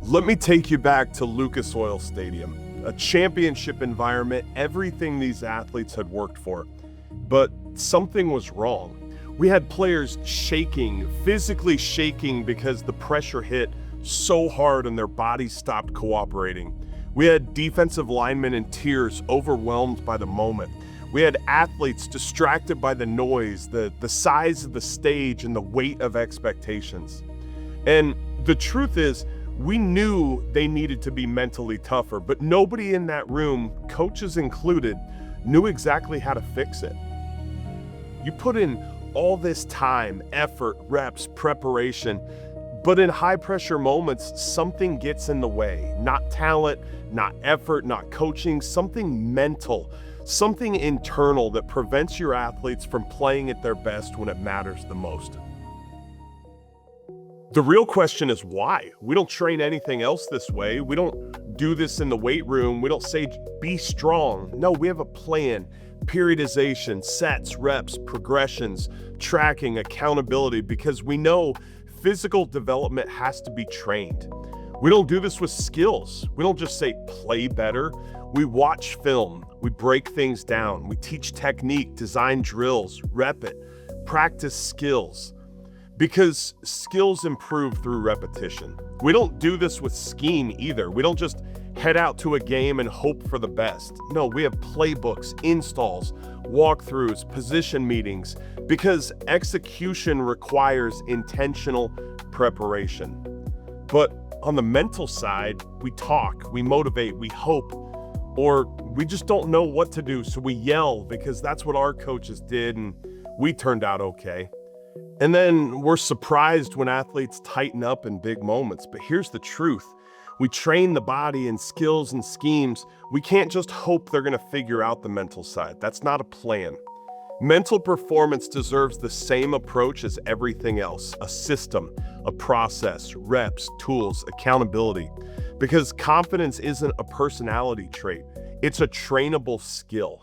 Let me take you back to Lucas Oil Stadium, a championship environment, everything these athletes had worked for. But something was wrong. We had players shaking, physically shaking because the pressure hit so hard and their bodies stopped cooperating. We had defensive linemen in tears, overwhelmed by the moment. We had athletes distracted by the noise, the size of the stage, and the weight of expectations. And the truth is, we knew they needed to be mentally tougher, but nobody in that room, coaches included, knew exactly how to fix it. You put in all this time, effort, reps, preparation, but in high-pressure moments, something gets in the way. Not talent, not effort, not coaching, something mental, something internal that prevents your athletes from playing at their best when it matters the most. The real question is why? We don't train anything else this way. We don't do this in the weight room. We don't say, be strong. No, we have a plan, periodization, sets, reps, progressions, tracking, accountability, because we know physical development has to be trained. We don't do this with skills. We don't just say, play better. We watch film. We break things down. We teach technique, design drills, rep it, practice skills. Because skills improve through repetition. We don't do this with scheme either. We don't just head out to a game and hope for the best. No, we have playbooks, installs, walkthroughs, position meetings, because execution requires intentional preparation. But on the mental side, we talk, we motivate, we hope, or we just don't know what to do, so we yell because that's what our coaches did and we turned out okay. And then we're surprised when athletes tighten up in big moments. But here's the truth. We train the body in skills and schemes. We can't just hope they're going to figure out the mental side. That's not a plan. Mental performance deserves the same approach as everything else, a system, a process, reps, tools, accountability. Because confidence isn't a personality trait. It's a trainable skill.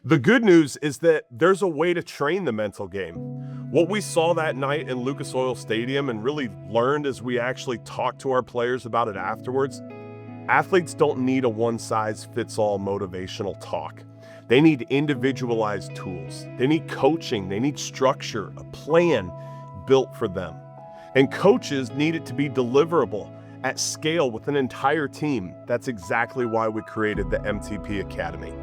The good news is that there's a way to train the mental game. What we saw that night in Lucas Oil Stadium and really learned as we actually talked to our players about it afterwards, athletes don't need a one-size-fits-all motivational talk. They need individualized tools. They need coaching. They need structure, a plan built for them. And coaches need it to be deliverable at scale with an entire team. That's exactly why we created the MTP Academy.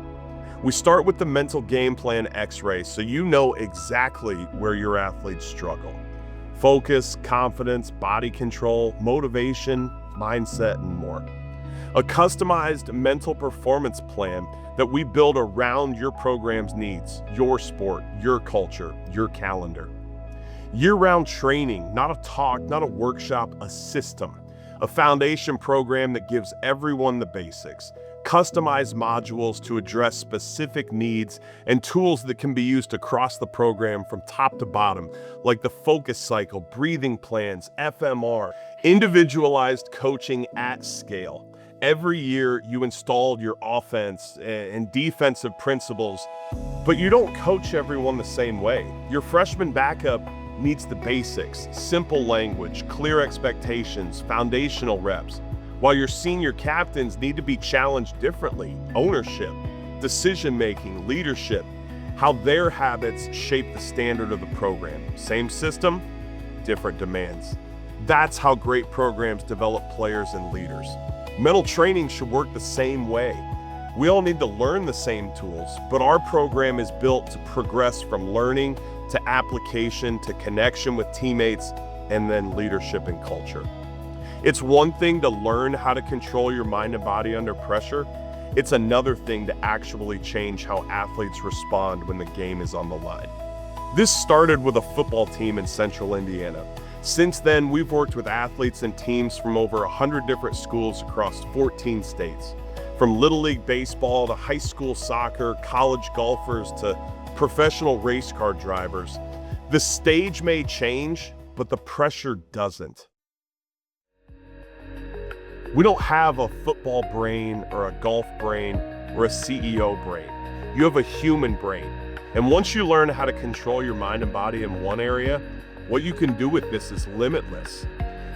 We start with the mental game plan X-ray so you know exactly where your athletes struggle. Focus, confidence, body control, motivation, mindset, and more. A customized mental performance plan that we build around your program's needs, your sport, your culture, your calendar. Year-round training, not a talk, not a workshop, a system. A foundation program that gives everyone the basics. Customized modules to address specific needs and tools that can be used across the program from top to bottom, like the focus cycle, breathing plans, FMR, individualized coaching at scale. Every year you install your offense and defensive principles, but you don't coach everyone the same way. Your freshman backup needs the basics, simple language, clear expectations, foundational reps, while your senior captains need to be challenged differently, ownership, decision-making, leadership, how their habits shape the standard of the program. Same system, different demands. That's how great programs develop players and leaders. Mental training should work the same way. We all need to learn the same tools, but our program is built to progress from learning to application to connection with teammates and then leadership and culture. It's one thing to learn how to control your mind and body under pressure. It's another thing to actually change how athletes respond when the game is on the line. This started with a football team in Central Indiana. Since then, we've worked with athletes and teams from over 100 different schools across 14 states. From Little League baseball to high school soccer, college golfers to professional race car drivers. The stage may change, but the pressure doesn't. We don't have a football brain or a golf brain or a CEO brain. You have a human brain. And once you learn how to control your mind and body in one area, what you can do with this is limitless.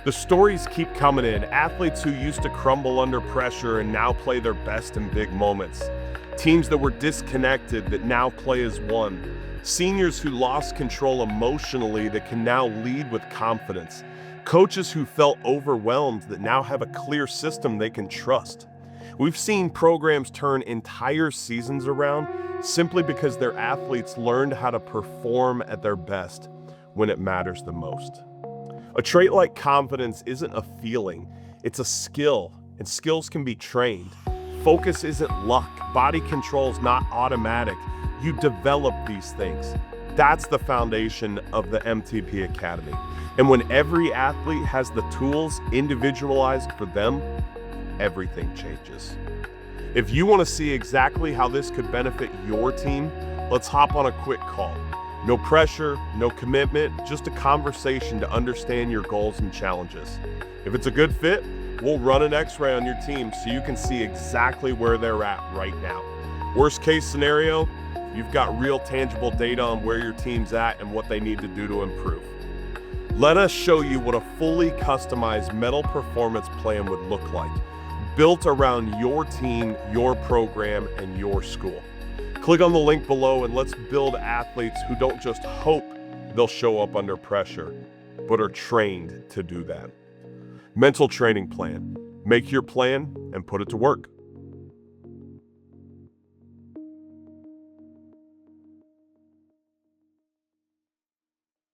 The stories keep coming in. Athletes who used to crumble under pressure and now play their best in big moments. Teams that were disconnected that now play as one. Seniors who lost control emotionally that can now lead with confidence. Coaches who felt overwhelmed that now have a clear system they can trust. We've seen programs turn entire seasons around simply because their athletes learned how to perform at their best when it matters the most. A trait like confidence isn't a feeling, it's a skill, and skills can be trained. Focus isn't luck, body control is not automatic. You develop these things. That's the foundation of the MTP Academy. And when every athlete has the tools individualized for them, everything changes. If you want to see exactly how this could benefit your team, let's hop on a quick call. No pressure, no commitment, just a conversation to understand your goals and challenges. If it's a good fit, we'll run an X-ray on your team so you can see exactly where they're at right now. Worst case scenario, you've got real tangible data on where your team's at and what they need to do to improve. Let us show you what a fully customized mental performance plan would look like, built around your team, your program, and your school. Click on the link below and let's build athletes who don't just hope they'll show up under pressure, but are trained to do that. Mental training plan. Make your plan and put it to work.